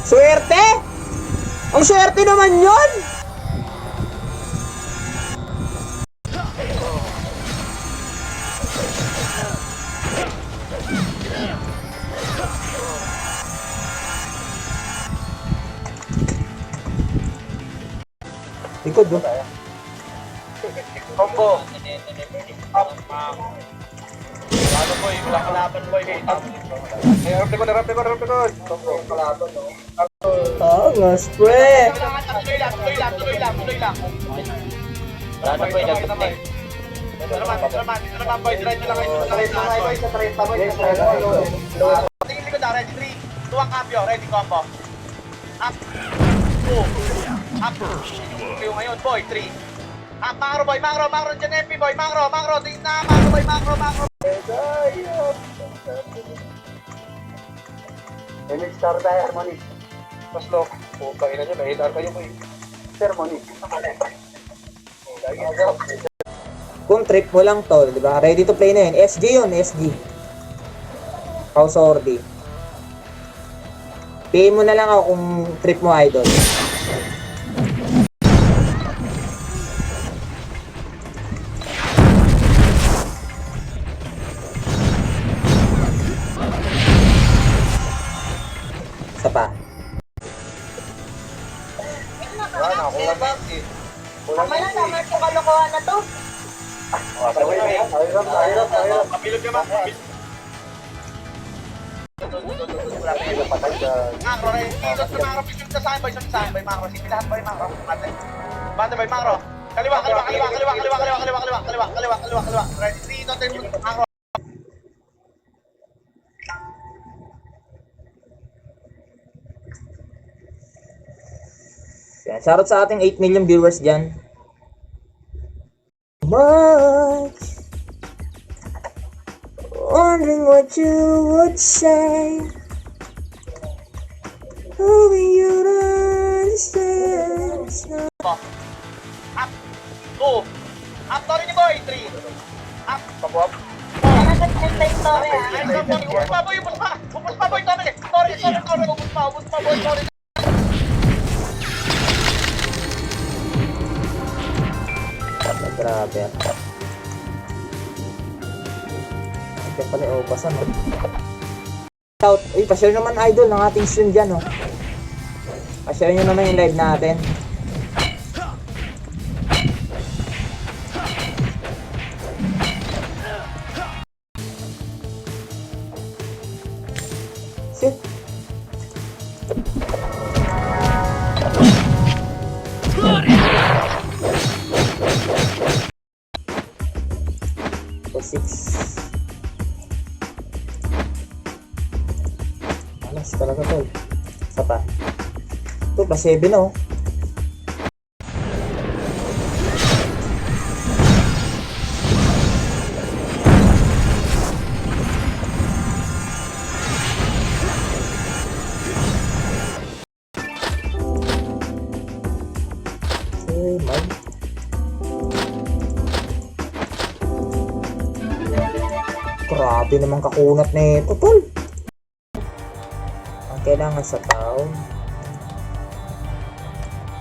Swerte? Ang swerte naman yun! Likod doon. Combo. Ano boy, wala kalaban boy. Harap likod. Combo, kalaban no. Oo, mas pre. Tuloy lang. Wala na boy, nagtutay. Salamat boy, diretso lang kayo. Sa 30 boy. Tingin likod na, ready 3. Tuwang cambio, ready combo. Up. 2. Up. Kayo ngayon boy, 3. Up, Mangro boy, Mangro, dyan MP boy, Mangro, tingin na, Mangro boy, Mangro. Image star tayo, harmony. Mas low. Putang ina nyo, nahitar kayo boy. Harmony. Kung trip mo lang to, di ba? Ready to play na yun. SG yun, SG. House Ordi. PM mo na lang ako kung trip mo, idol. Isa pa. Kulang na eh. Tama na, tama itong kalokohan na to. Ayun. Kapilog ka ba? Mangro, rin. Dito sa Mangro, pisil ka saan, boy, Mangro. Sige lahat, boy, Mangro. Banda, boy, Mangro. Kaliwa. Ready, dito, Mangro. Yan. Shoutout sa ating 8 million viewers dyan. Much wondering what you would say, hoping you'd understand. Up. 2. Up, Tori ni boy. 3. Up. Pabuap. Nagkakanta yung story ah. Ubus pa, boy. Tori. Ubus pa, boy. Tori. Grabe. Kaya pala opasan. Shout. Uy, pa-share naman idol ng ating stream dyan, oh. Pa-share nyo naman yung live natin. Shit. So 6. Alas talaga to. Isa pa. Ito pa 7 oh. Grabe naman kakunat na ito, tol. Ang kailangan sa town.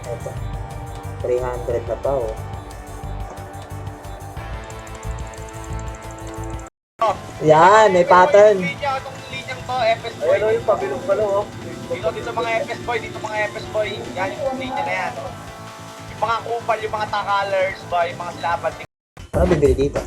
Ito. 300 na pa, oh. Yan, may pattern. Itong linyang to, FS boy. Ayun yung pabilog pala, oh. Dito mga FS boy. Yan yung linya na yan. Yung mga kupal, yung mga takalers, boy, yung mga silaban. Ano bibili dito?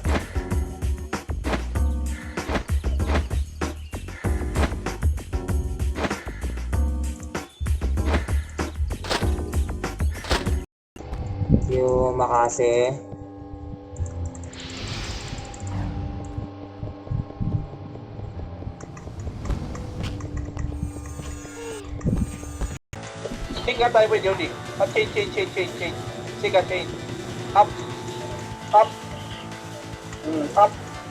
Yung Makase. Change nga tayo, boy, Jody. Change. Sige, change. Up. Up.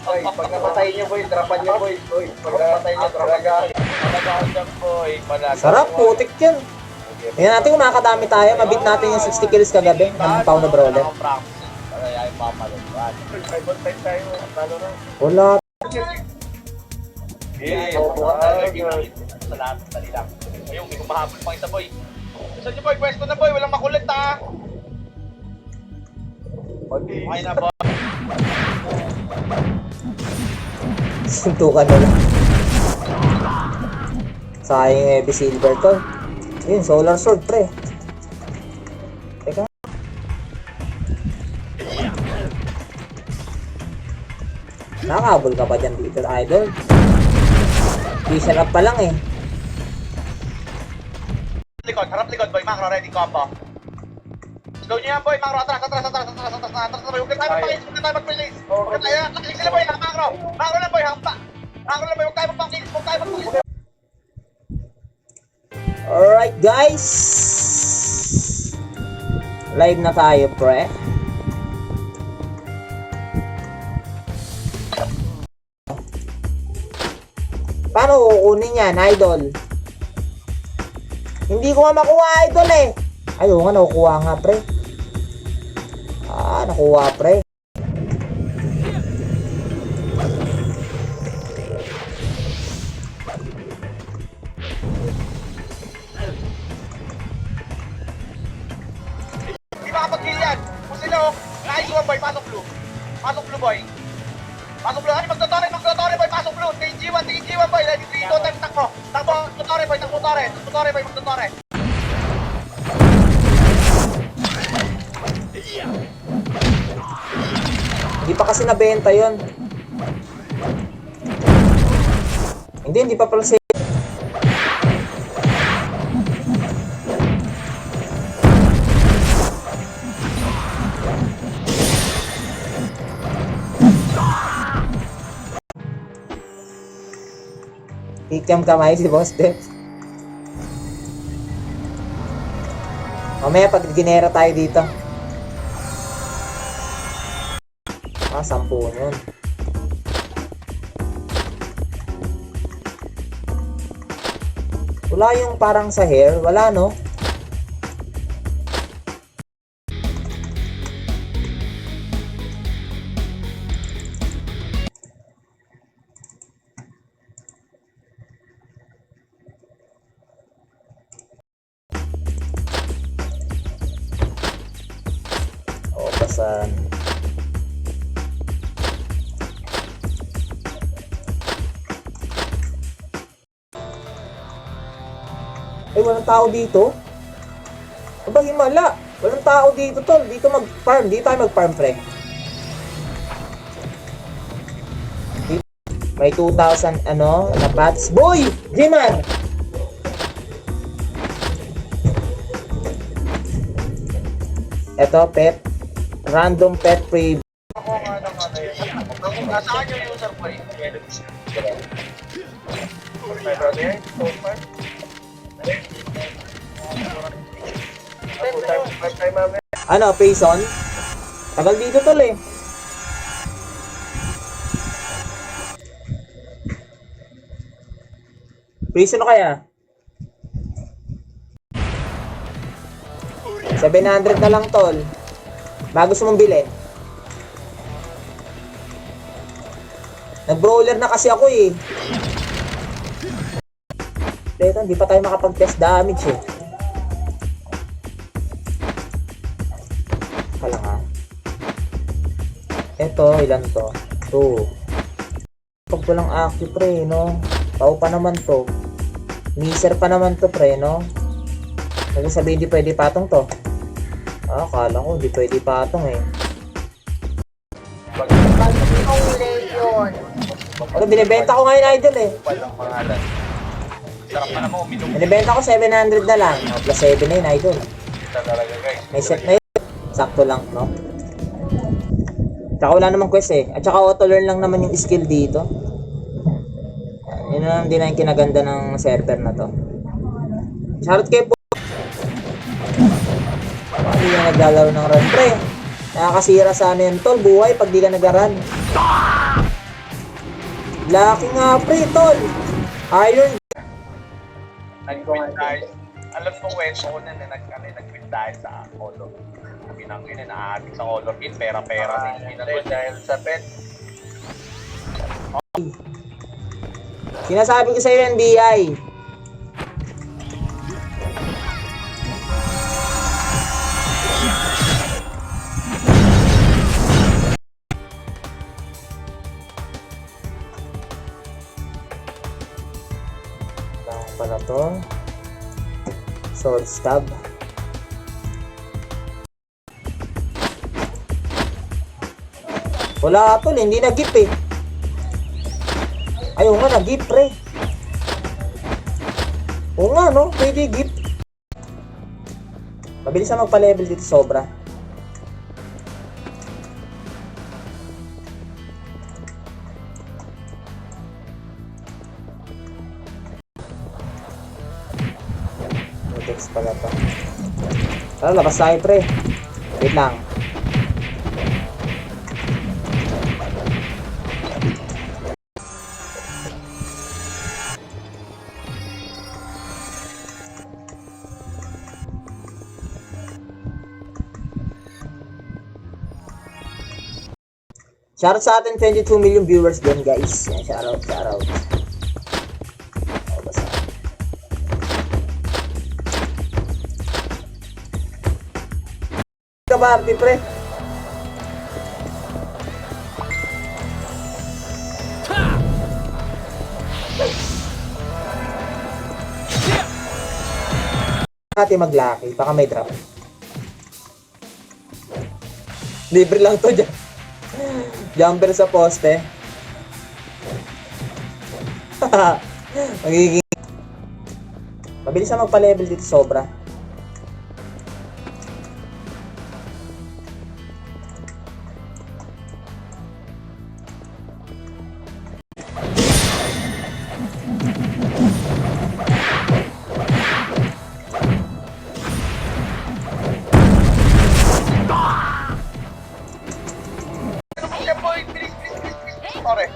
Boy, pag napatay niyo, boy, drapan niyo, boy. Pag napatay niyo, drapan niyo. Palagahan dyan, boy. Sarap, putik yan. Tingnan natin kung makakadami tayo. Mabit natin yung 60 kills kagabi ng Pau na Brawler. Kaya yung papaluan. 5-5 tayo. Wala. Yeah, sa lahat, dali lang. Ayun, may kumahabol pang isa, boy. Gusto niyo, boy, pwesto na, boy. Walang makulit, ha. Okay na, boy. Suntukan na lang. Sayang yung heavy silver to. Yun, solar sword, pre. Teka. Nakakabol ka pa dyan dito, idol. Fisher up pa lang eh. Harap likod, boy. Macro, ready combo. Slow nyo yan, boy. Macro, atras. Huwag ka tayo magpakis. Huwag ka tayo mag-release. Huwag ka tayo. Nakilig sila, boy. Macro. Macro lang, boy. Hampa. Macro lang, boy. Huwag tayo magpakis. Huwag tayo magpakis. Alright, guys. Live na tayo, pre. Paano kukunin yan, idol? Hindi ko nga makuha, idol eh. Ayaw nga, nakukuha nga, pre. Nakuha, pre. Hindi makapag-kill yan. Kung sila, nice one, boy. Pasok blue. Pasok blue, boy. Pasok blue. Ano, magtotore, boy. Pasok blue. TG1, boy. Ready, 3, 2, time, takbo. Takbo, magtotore, boy. Magtotore, boy. Magtotore. Hindi pa kasi nabenta yon. Hindi pa pala Kikam kamay si Boss Def. Mamaya pag ginera tayo dito. 10 yun. Wala yung parang sa hair. Wala, no? O, pasan. Walang tao dito. Aba, himala. Walang tao dito, tol. Dito mag-farm. Dito tayo mag-farm, pre. Dito. May 2,000, na pats. Boy! G-Man! Eto, pet. Random pet free. Ako nga ng ano yun. Saan yung user, boy? My brother, Ano, Payson? Tagal dito, tol eh. Prison na kaya? 700 na lang, tol. Bago gusto mong bilhin. Nag-brawler na kasi ako eh. Teka, hindi pa tayo makapag-test damage eh. Kala nga. Eto, ilan to? 2. Pag walang active, pre, no? Tao pa naman to. Miser pa naman to, pre, no? Kasi sabihin, hindi pwede patong to. Akala ko, hindi pwede patong eh. Bagong Legion. Ano, binibenta ko ngayon, idol eh. Walang pangalan. Sarap pa naman uminom. Binibenta ko 700 na lang. Plus 7 na yun, idol. Talaga, guys. May set na yun. Sakto lang, no? Tsaka wala namang quest eh. At tsaka auto-learn lang naman yung skill dito. Yun na din na yung kinaganda ng server na to. Shoutout kayo po. Hindi ka naglalaro ng run, pre. Nakakasira sana yun, tol. Buhay pag di ka nag-run. Laki nga, pre, tol. Iron. Nag-quit dahil, alam ko kwento ko na nag-quit dahil sa color. Pinangin na naatik sa color pin, pera-pera. Dahil sa pet. Sinasabi ko sa'yo yung DI. Lang pala to. Sword stab. Wala tol, hindi nag-gip eh. Ayaw nga nag-gip pre. Oo nga no, pwede gip. Mabilis na magpa-level dito sobra. Text pala to. Tara, labas tayo pre. Wait lang. Shoutout sa atin 22 million viewers din guys. Yan, shoutout. Oh, basta. Kabarte pre. Natin mag-lucky, baka may drop. Libre lang to dyan. Jumper sa poste. Magiging mabilis na magpa-level dito sobra. Tore.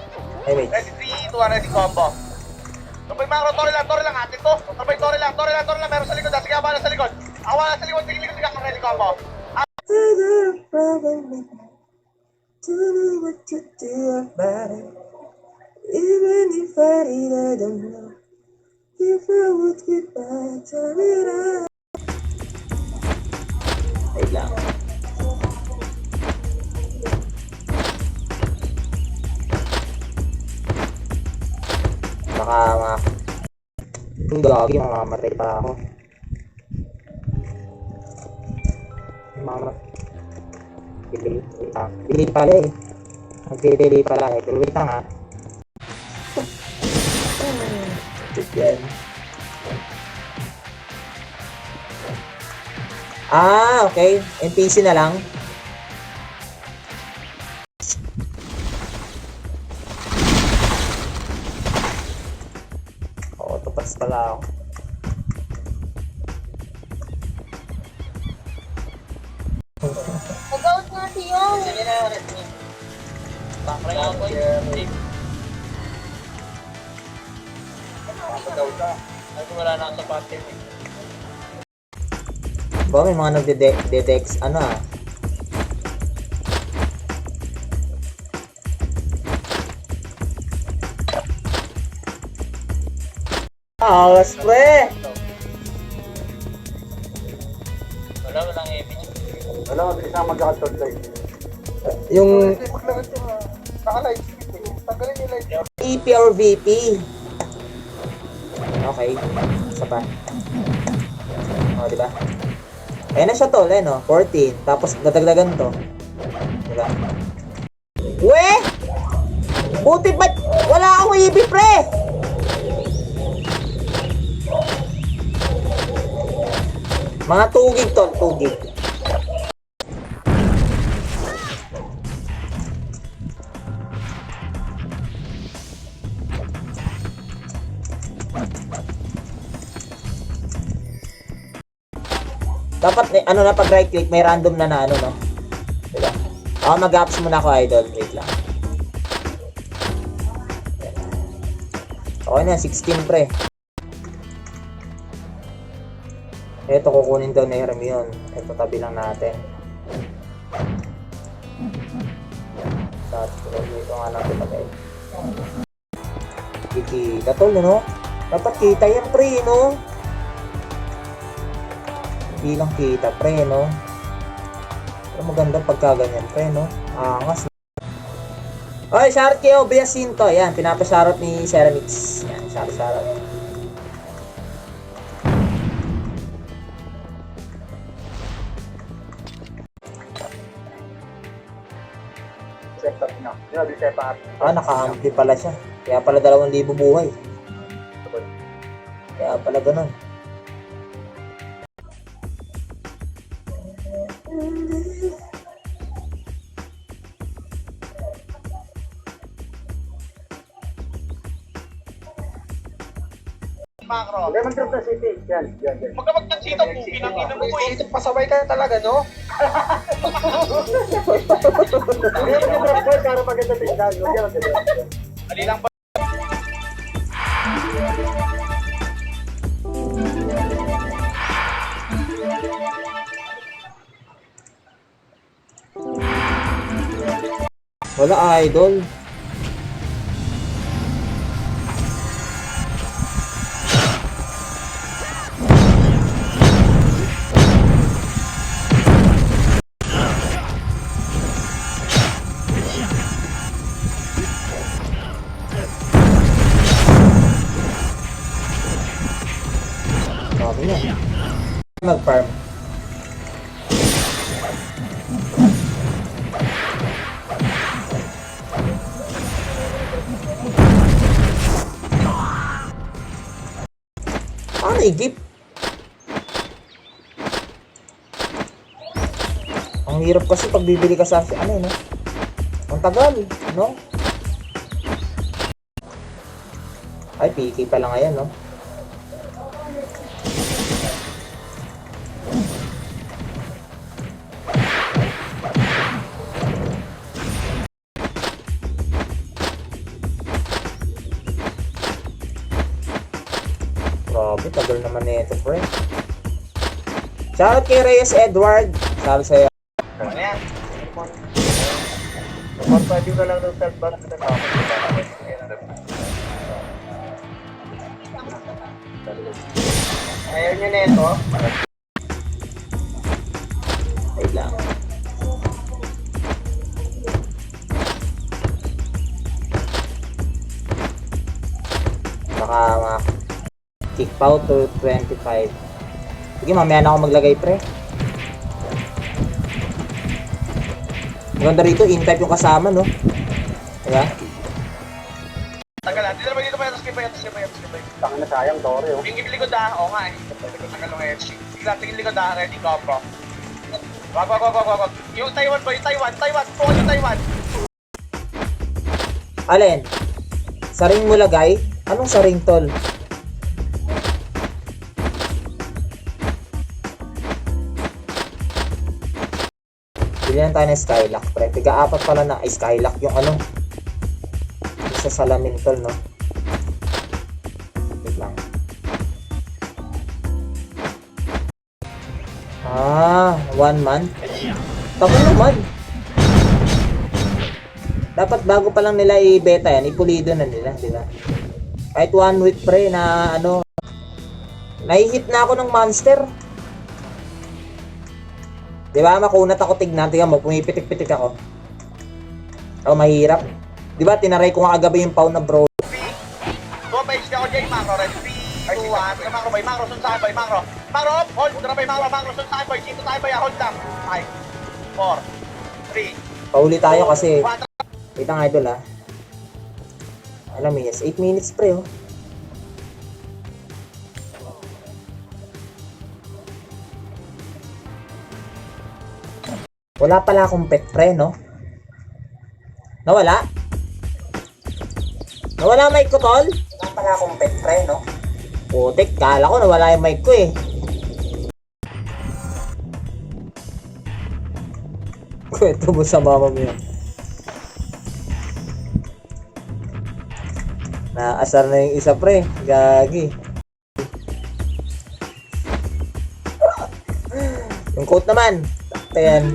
Hey, wait. Ready, 3, 2, 1, ready, combo. Tumpay macro, tore lang, atin to. Tumpay, tore lang, meron sa likod. Sige, abala sa likod. Awala sa likod, sige, ready, combo. What to do about it? Even if I don't know if I would get back, turn it on. Wait lang. Baka yung gagi, mamamatay pa ako. Delete pala eh. Nag-delete pala eh. Pero wait lang ha. Yan. Okay. NPC na lang. Tapas pala ako. Mag-out nga siya. Sige na, ready. Bakra nga ako eh. Daw ka. Ay, wala na sa pattern eh. Ba, may mga nagde-detects, awas pre! Walang image. Wala, mabilis na magkakatod tayo. Yung Paglakad yung naka-live stream eh. Tanggalin yung live stream. EP or VP. Okay. Isa pa. Diba? Ayan na siya tol, 14. Tapos dadagdagan to. Diba? We! Buti ba't wala akong EP pre! Mga 2 gig tol, 2 gig. Dapat pag right click may random na no. Diba? Mag-apps muna ako idol, wait lang. Okay na 16 pre. Ito kukunin daw na Hermione. Ito tabi lang natin. Tapos dito nga natin lagay. kita tol, no? Dapat kita yan, pre, no? Hindi lang kita, pre, no? Pero maganda pagka ganyan, pre, no? Angas. Oy, shoutout kayo, Beasinto. Yan, pinapashoutout ni Ceramix. Yan, shoutout. Naka-ampli pala siya. Kaya pala 2,000 buhay. Kaya pala ganun. Macro. Lemon drop na city. Yan. Huwag ka magtansito, pukin ang ina mo ko eh. Pasaway ka talaga, no? Lemon drop boy, para maganda tingnan. Ali lang ba? Wala, idol. Sabi niya. Mag-farm. Igip. Ang hirap kasi pag bibili ka sa ano, no? Ang tagal, no? Ay, PK pa lang ngayon, no? Grabe, tagal naman nito, pre. Shoutout kay Reyes Edward. Shoutout sa'yo. Ano yan? Pwede ka lang ng self-back na tama. Ayaw nyo na ito? Wait lang. Baka kick out to 25. Sige, mamaya na ako maglagay, pre. Maganda rito, in-type yung kasama, no? Diba? Tagal lang. Dito naman dito pa skip pa. Taka na sayang, Tore, oh. Tingin likod ah. Oo nga eh. Tagal ng FC. Tingin likod ah. Ready ko bro. Wag. Yung Taiwan boy, Taiwan. Focus yung Taiwan. Alin? Saring mo lagay? Anong saring, tol? Bili tayo ng Skylock, pre. Tiga-apat pala na ay Skylock yung ano. Isa salamin, tol, no? Wait lang. 1 month? Tagal naman. Dapat bago pa lang nila i-beta yan, ipulido na nila, di ba? Kahit 1 week, pre, na ano, nai-hit na ako ng monster. Di ba, makunat ako, tignan mo, pumipitik-pitik ako. Mahirap. Di ba, tinaray ko nga kagabi yung pound na bro. Go pa ako dyan, Macro. Ready? 3, 2, 1. Macro boy. Macro, sun sa akin boy. Macro, hold. Tara boy, Macro, sun sa akin boy. Dito tayo boy, hold lang. 5, 4, 3. Pauli tayo kasi, 4. wait lang, idol, ha. Alam mo, yes, 8 minutes, pre, oh. Wala pala akong pet, pre, no? Nawala? Nawala mic ko, tol? Wala pala akong pet, pre, no? Putik, kala ko nawala yung mic ko, eh. Kwento mo sa mama mo yan. Naasar na yung isa, pre. Gagi. Yung quote naman. Ayan.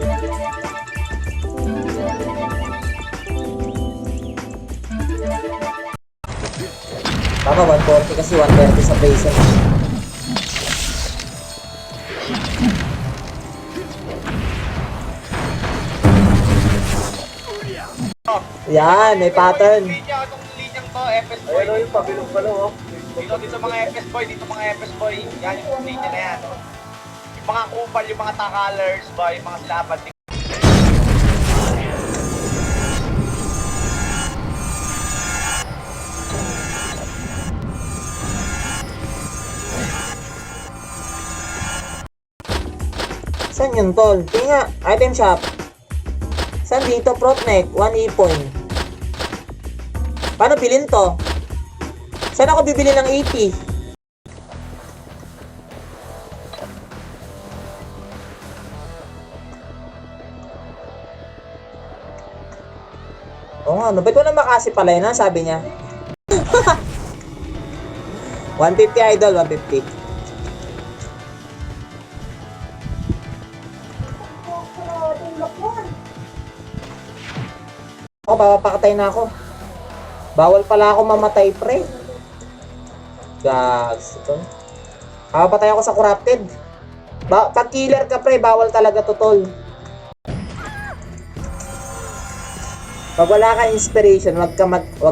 Tama, 140 kasi 130 sa Payson. Yan, may pattern. Itong linyang to, FS boy. Ayun o, yung pabilog pa lang, oh. Dito mga FS boy, dito mga FS boy. Yan yung linya na yan. Yung mga kupal, yung mga takalers boy, yung mga silapan. Saan yun, tol? Tingnan, item shop. Saan dito? Prot neck, 1 e-point. Paano bilhin to? Saan ako bibili ng 80? Oo nga, no? Ba't wala makasi pala yun, ha? Sabi niya. 150 idol, 150. Ako, papapakatay na ako. Bawal pala ako mamatay, pre. Gags. Ito. Papapatay ako sa corrupted. Pag killer ka, pre, bawal talaga to, tol. Pag wala ka inspiration, wag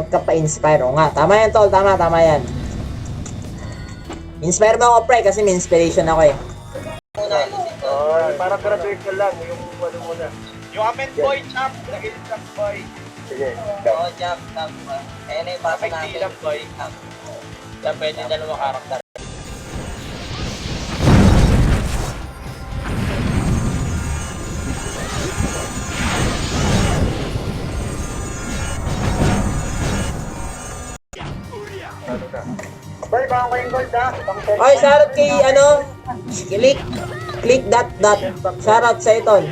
ka pa-inspire. O nga, tama yan, tol. Tama yan. Inspire mo ako, pre, kasi may inspiration ako eh. Parang graduation lang, yung ano muna. Yung amen boy, champ. Lagay yung champ boy. Sige. Oo, jump, jump. Ayan na yung basa May natin. tilang boy. Yan, pwede dalawa karakter. Boy, baka ko yung gold, ha? Oy, shoutout kay, ano, click that. Shoutout sa tol.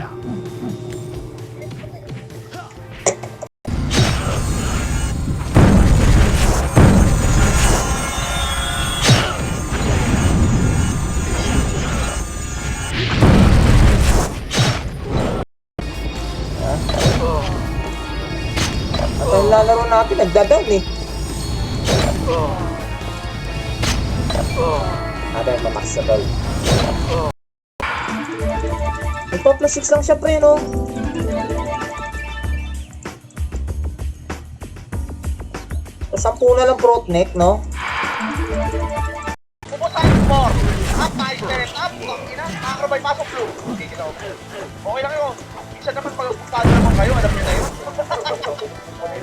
At ang lalaro natin, nagda-down eh. Ada yang memaksa tol. Ito plus 6 lang siya pre, no? Sampu na lang prot neck, no? Pupunta yung 4. Up, nice, direct up. Ina, nakakarabay, pasok blue. Sige na, okay lang yun. Minsan naman pag puntado naman kayo, alam niyo na yun.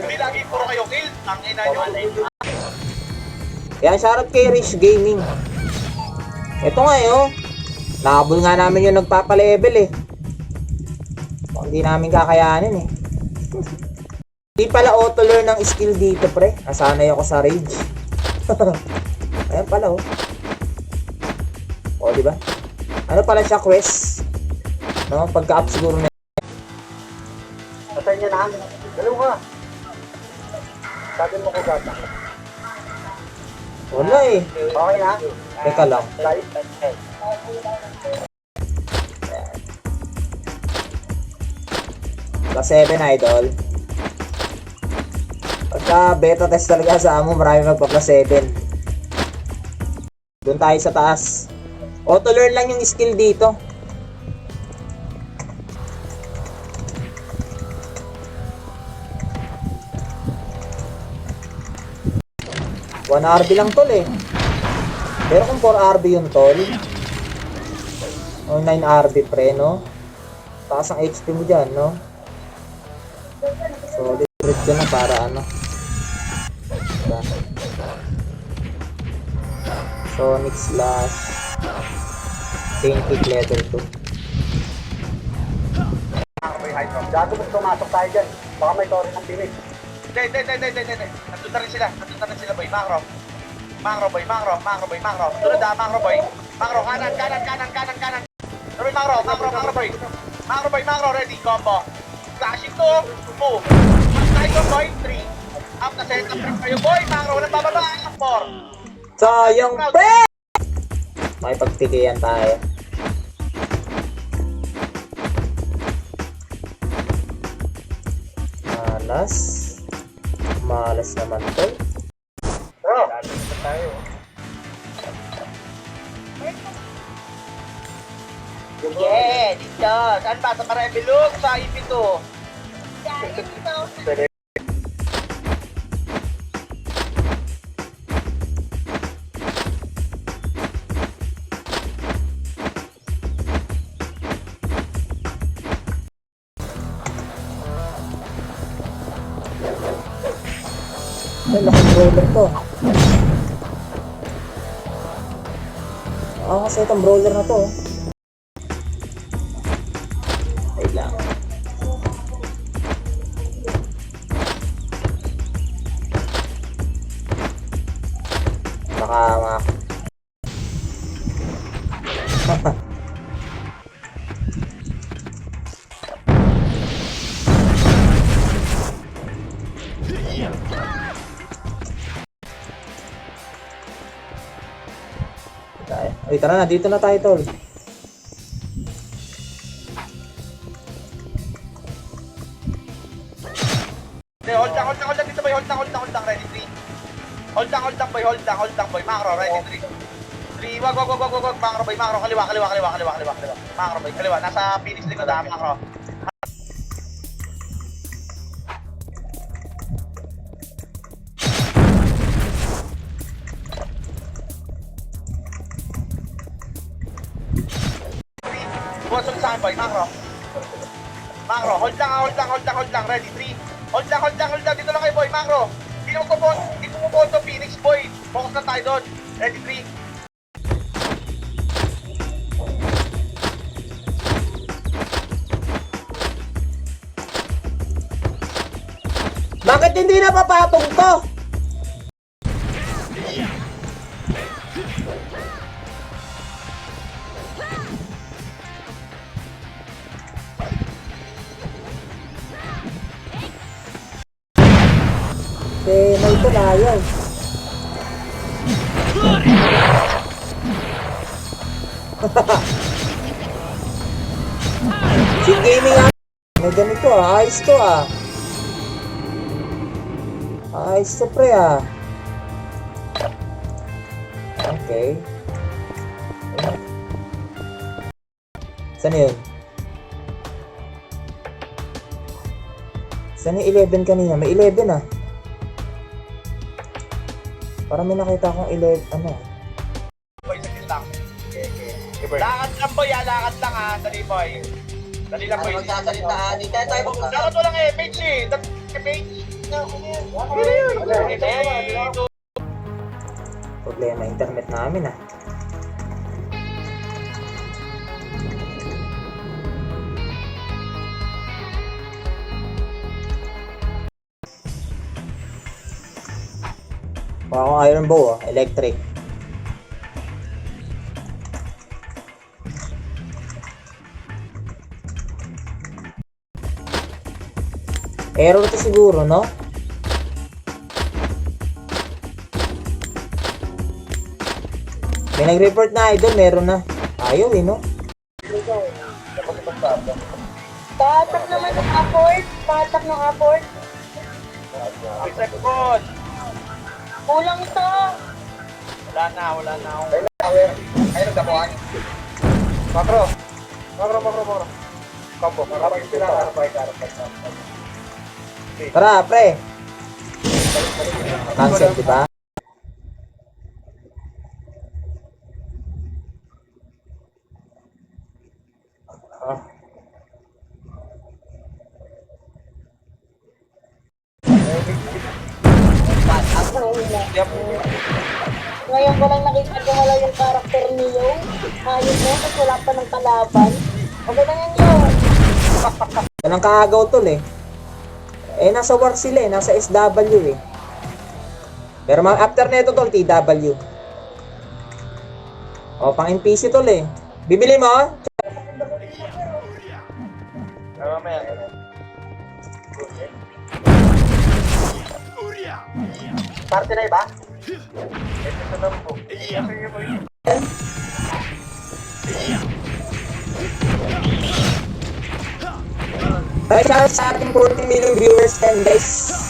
Hindi lagi puro kayo kill. Ang ina nyo. Yan, shoutout kay Rich Gaming. Ito nga oh. Nakabul nga namin yung nagpapalevel eh. Hindi namin kakayanin eh. Hindi pala auto-learn ng skill dito pre. Nasanay ako sa rage. Ayan pala oh. O diba? Ano pala siya quest? No? Pagka-up siguro na. Patay niya na. Dalawa ka. Sabi mo ko gata. Wala eh. Okay na? Teka lang. Live? Plus 7 idol. Pagka beta test talaga sa amo, marami magpa plus 7. Doon tayo sa taas. Auto learn lang yung skill dito. One RB lang tol eh. Pero kung 4 RB yung tol, o 9 RB pre, no? Taas ang HP mo dyan, no? So, read ko na para ano. Diba? Sonic Slash Chain Kick level 2. Gago mo pumasok tayo dyan. Baka may tori ng pinig. Hindi. Nandun na rin sila boy. Mangro boy. Tulad na Mangro boy. Mangro, kanan. Tuloy Mangro boy. Mangro, ready, combo. Flashing to, move. Tayo boy, 3. Up na set up rin kayo boy. Mangro, walang bababa. 4. Sayang pre! Makipagtigayan tayo. Malas naman to. Bro, Dito. Saan ba? Sa Parabilog? Sa Ipito? Kaya dito. Ay, laking brawler to. Kasi itong brawler na to. Wait lang. Baka Ay, tara na, dito na tayo, tol. Hold lang dito boy. Hold lang. Ready, 3. Hold lang boy. Macro, ready, 3. 3, wag. Macro boy, macro. Kaliwa. Macro boy, kaliwa. Nasa finish likod ha, macro. Buwasan sa akin boy, macro. Macro, hold lang. Ready, 3. Hold lang. Dito lang kayo boy, macro. Hindi mo po ito, Phoenix boy. Focus na tayo doon. Ready, 3. Bakit hindi na papatong to? May ito na ayaw. Si gaming may ganito ayos to ayos to pre okay. Saan yun? Saan yung 11 kanina? May 11 Parang may nakita akong 11 Boy, saglit lang. Lakad lang boy, lakad lang ha. Dali boy. Dali lang boy. Magsasalita, di kaya tayo mag-usap. Dapat walang mage eh. Mage. Problema internet namin Akong iron bow electric. Error to siguro, no? May nag-report na idol, meron na. Ayaw no? Patak naman ng afford. Patak ng afford. Second. Kulang ito. Wala na ako. Ay, nagdapuan. Makro. Kampo. Kapag sila, karapay. Tara, pre. Cancel, diba? Ngayon ko lang nakita gumala yung karakter niyo. Ayos mo, kasi wala pa ng kalaban. Okay lang yan yun. Walang kaagaw tol nasa war sila nasa SW Pero after na ito tol, TW. Pang NPC tol Bibili mo? Parte na iba? Ay, sa ating 40 million viewers guys.